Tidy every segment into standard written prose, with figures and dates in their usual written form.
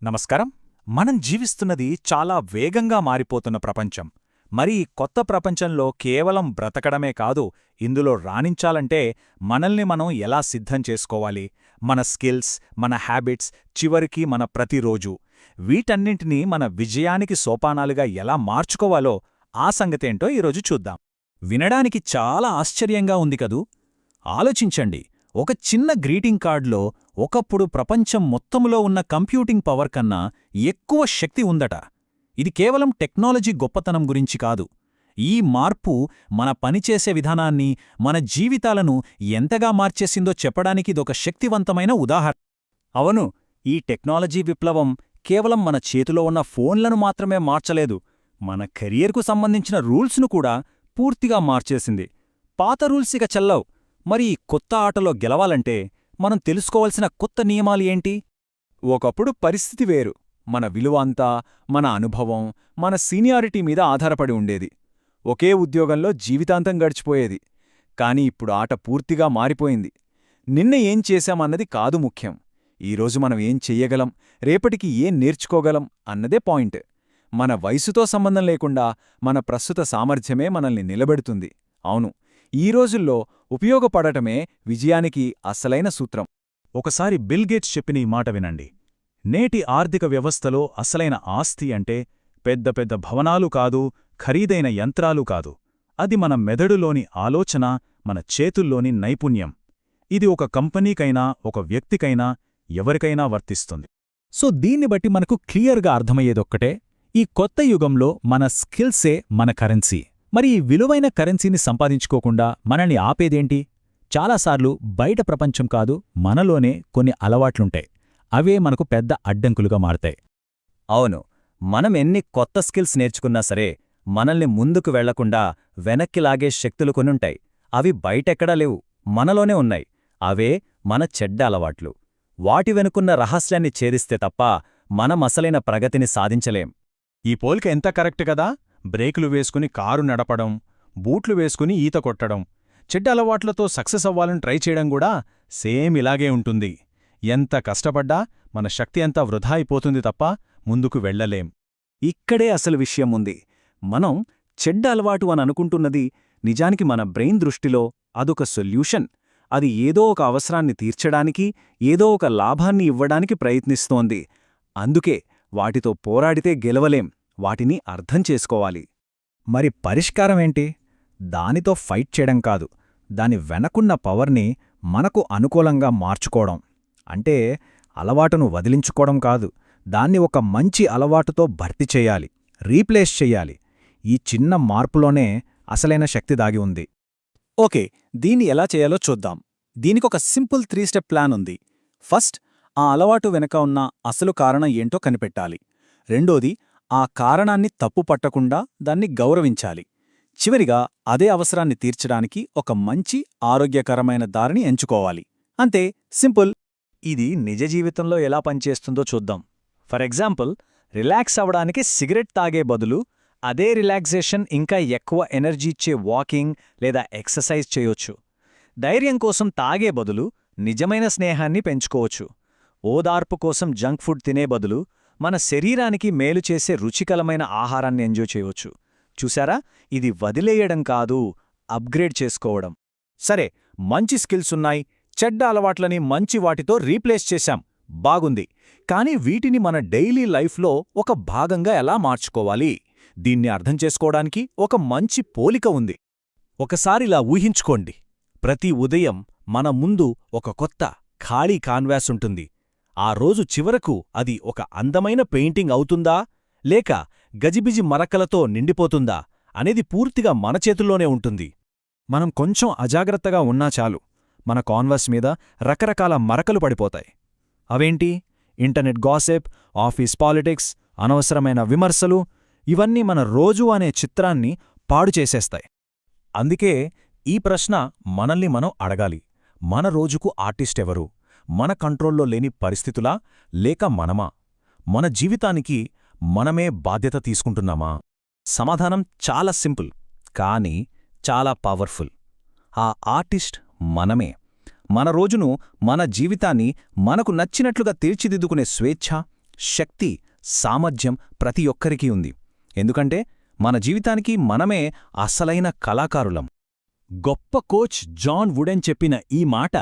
నమస్కారం. మనం జీవిస్తున్నది చాలా వేగంగా మారిపోతున్న ప్రపంచం. మరి ఈ కొత్త ప్రపంచంలో కేవలం బ్రతకడమే కాదు, ఇందులో రాణించాలంటే మనల్ని మనం ఎలా సిద్ధం చేసుకోవాలి, మన స్కిల్స్, మన హ్యాబిట్స్, చివరికి మన ప్రతిరోజు వీటన్నింటినీ మన విజయానికి సోపానాలుగా ఎలా మార్చుకోవాలో ఆ సంగతేంటో ఈరోజు చూద్దాం. వినడానికి చాలా ఆశ్చర్యంగా ఉంది కదూ. ఆలోచించండి, ఒక చిన్న గ్రీటింగ్ కార్డులో ఒకప్పుడు ప్రపంచం మొత్తంలో ఉన్న కంప్యూటింగ్ పవర్ కన్నా ఎక్కువ శక్తి ఉందట. ఇది కేవలం టెక్నాలజీ గొప్పతనం గురించి కాదు. ఈ మార్పు మన పనిచేసే విధానాన్ని, మన జీవితాలను ఎంతగా మార్చేసిందో చెప్పడానికి ఇదొక శక్తివంతమైన ఉదాహరణ. అవును, ఈ టెక్నాలజీ విప్లవం కేవలం మన చేతిలో ఉన్న ఫోన్లను మాత్రమే మార్చలేదు, మన కెరియర్కు సంబంధించిన రూల్స్ను కూడా పూర్తిగా మార్చేసింది. పాత రూల్స్ ఇక చెల్లవు. మరి ఈ కొత్త ఆటలో గెలవాలంటే మనం తెలుసుకోవాల్సిన కొత్త నియమాలు ఏంటి? ఒకప్పుడు పరిస్థితి వేరు. మన విలువ అంతా మన అనుభవం, మన సీనియారిటీ మీద ఆధారపడి ఉండేది. ఒకే ఉద్యోగంలో జీవితాంతం గడిచిపోయేది. కాని ఇప్పుడు ఆట పూర్తిగా మారిపోయింది. నిన్న ఏం చేశామన్నది కాదు ముఖ్యం, ఈరోజు మనం ఏం చెయ్యగలం, రేపటికి ఏం నేర్చుకోగలం అన్నదే పాయింట్. మన వయసుతో సంబంధం లేకుండా మన ప్రస్తుత సామర్థ్యమే మనల్ని నిలబెడుతుంది. అవును, ఈ రోజుల్లో ఉపయోగపడటమే విజయానికి అసలైన సూత్రం. ఒకసారి బిల్ గేట్స్ చెప్పిన ఈ మాట వినండి. నేటి ఆర్థిక వ్యవస్థలో అసలైన ఆస్తి అంటే పెద్ద పెద్ద భవనాలు కాదు, ఖరీదైన యంత్రాలు కాదు. అది మన మెదడులోని ఆలోచన, మన చేతుల్లోని నైపుణ్యం. ఇది ఒక కంపెనీకైనా, ఒక వ్యక్తికైనా, ఎవరికైనా వర్తిస్తుంది. సో దీన్ని బట్టి మనకు క్లియర్గా అర్థమయ్యేదొక్కటే, ఈ కొత్త యుగంలో మన స్కిల్సే మన కరెన్సీ. మరి ఈ విలువైన కరెన్సీని సంపాదించుకోకుండా మనల్ని ఆపేదేంటి? చాలాసార్లు బయట ప్రపంచం కాదు, మనలోనే కొన్ని అలవాట్లుంటాయి. అవే మనకు పెద్ద అడ్డంకులుగా మారతాయి. అవును, మనం ఎన్ని కొత్త స్కిల్స్ నేర్చుకున్నా సరే, మనల్ని ముందుకు వెళ్లకుండా వెనక్కి లాగే శక్తులు కొనుంటాయి. అవి బయటెక్కడా లేవు, మనలోనే ఉన్నాయి. అవే మన చెడ్డ అలవాట్లు. వాటి వెనుకున్న రహస్యాన్ని ఛేదిస్తే తప్ప మనం అసలైన ప్రగతిని సాధించలేం. ఈ పోలిక ఎంత కరెక్ట్ కదా. బ్రేకులు వేసుకుని కారు నడపడం, బూట్లు వేసుకుని ఈత కొట్టడం, చెడ్డ అలవాట్లతో సక్సెస్ అవ్వాలని ట్రై చేయడం కూడా సేమ్ ఇలాగే ఉంటుంది. ఎంత కష్టపడ్డా మన శక్తి అంతా వృధా అయిపోతుంది తప్ప ముందుకు వెళ్లలేం. ఇక్కడే అసలు విషయం ఉంది. మనం చెడ్డ అలవాటు అని అనుకుంటున్నది నిజానికి మన బ్రెయిన్ దృష్టిలో అదొక సొల్యూషన్. అది ఏదో ఒక అవసరాన్ని తీర్చడానికి, ఏదో ఒక లాభాన్ని ఇవ్వడానికి ప్రయత్నిస్తోంది. అందుకే వాటితో పోరాడితే గెలవలేం, వాటిని అర్థం చేసుకోవాలి. మరి పరిష్కారమేంటి? దానితో ఫైట్ చేయడం కాదు, దాని వెనకున్న పవర్ని మనకు అనుకూలంగా మార్చుకోవడం. అంటే అలవాటును వదిలించుకోవడం కాదు, దాన్ని ఒక మంచి అలవాటుతో భర్తీ చెయ్యాలి, రీప్లేస్ చెయ్యాలి. ఈ చిన్న మార్పులోనే అసలైన శక్తి దాగి ఉంది. ఓకే, దీన్ని ఎలా చేయాలో చూద్దాం. దీనికొక సింపుల్ 3 స్టెప్ ప్లాన్ ఉంది. ఫస్ట్, ఆ అలవాటు వెనక ఉన్న అసలు కారణం ఏంటో కనిపెట్టాలి. రెండోది, ఆ కారణాన్ని తప్పు పట్టకుండా దాన్ని గౌరవించాలి. చివరిగా అదే అవసరాన్ని తీర్చడానికి ఒక మంచి ఆరోగ్యకరమైన దారిని ఎంచుకోవాలి. అంతే, సింపుల్. ఇది నిజ జీవితంలో ఎలా పనిచేస్తుందో చూద్దాం. ఫర్ ఎగ్జాంపుల్, రిలాక్స్ అవడానికి సిగరెట్ తాగే బదులు అదే రిలాక్సేషన్ ఇంకా ఎక్కువ ఎనర్జీ ఇచ్చే వాకింగ్ లేదా ఎక్సర్సైజ్ చేయొచ్చు. ధైర్యం కోసం తాగే బదులు నిజమైన స్నేహాన్ని పెంచుకోవచ్చు. ఓదార్పు కోసం జంక్ ఫుడ్ తినే బదులు మన శరీరానికి మేలు చేసే రుచికరమైన ఆహారాన్ని ఎంజాయ్ చేయవచ్చు. చూశారా, ఇది వదిలేయడం కాదు, అప్గ్రేడ్ చేసుకోవడం. సరే, మంచి స్కిల్స్ ఉన్నాయి, చెడ్డ అలవాట్లని మంచి వాటితో రీప్లేస్ చేశాం, బాగుంది. కానీ వీటిని మన డైలీ లైఫ్లో ఒక భాగంగా ఎలా మార్చుకోవాలి? దీన్ని అర్థం చేసుకోవడానికి ఒక మంచి పోలిక ఉంది. ఒకసారిలా ఊహించుకోండి, ప్రతి ఉదయం మన ముందు ఒక కొత్త ఖాళీ కాన్వాస్ ఉంటుంది. ఆ రోజు చివరకు అది ఒక అందమైన పెయింటింగ్ అవుతుందా, లేక గజిబిజి మరకలతో నిండిపోతుందా అనేది పూర్తిగా మన చేతుల్లోనే ఉంటుంది. మనం కొంచెం అజాగ్రత్తగా ఉన్నా చాలు, మన కాన్వాస్ మీద రకరకాల మరకలు పడిపోతాయి. అవేంటి? ఇంటర్నెట్ గాసిప్, ఆఫీస్ పాలిటిక్స్, అనవసరమైన విమర్శలు, ఇవన్నీ మన రోజు అనే చిత్రాన్ని పాడుచేసేస్తాయి. అందుకే ఈ ప్రశ్న మనల్ని మనం అడగాలి. మన రోజుకు ఆర్టిస్టెవరు? మన కంట్రోల్లో లేని పరిస్థితులా, లేక మనమా? మన జీవితానికి మనమే బాధ్యత తీసుకుంటున్నామా? సమాధానం చాలా సింపుల్, కానీ చాలా పవర్ఫుల్. ఆ ఆర్టిస్ట్ మనమే. మన రోజును, మన జీవితాన్ని మనకు నచ్చినట్లుగా తీర్చిదిద్దుకునే స్వేచ్ఛ, శక్తి, సామర్థ్యం ప్రతి ఒక్కరికీ ఉంది. ఎందుకంటే మన జీవితానికి మనమే అసలైన కళాకారులం. గొప్ప కోచ్ జాన్ వుడెన్ చెప్పిన ఈ మాట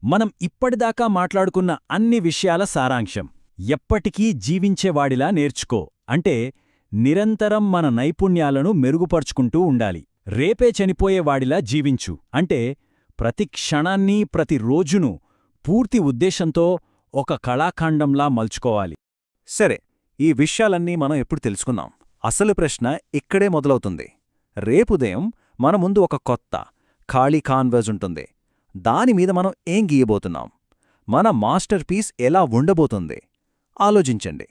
మనం ఇప్పటిదాకా మాట్లాడుకున్న అన్ని విషయాల సారాంశం. ఎప్పటికీ జీవించేవాడిలా నేర్చుకో అంటే నిరంతరం మన నైపుణ్యాలను మెరుగుపరుచుకుంటూ ఉండాలి. రేపే చనిపోయేవాడిలా జీవించు అంటే ప్రతి క్షణాన్నీ, ప్రతి రోజును పూర్తి ఉద్దేశంతో ఒక కళాఖండంలా మలుచుకోవాలి. సరే, ఈ విషయాలన్నీ మనం ఎప్పుడు తెలుసుకుందాం. అసలు ప్రశ్న ఇక్కడే మొదలవుతుంది. రేపుదయం మన ముందు ఒక కొత్త, ఖాళీ కాన్వాస్ ఉంటుంది. దానిమీద మనం ఏం గీయబోతున్నాం? మన మాస్టర్ పీస్ ఎలా ఉండబోతుంది? ఆలోచించండి.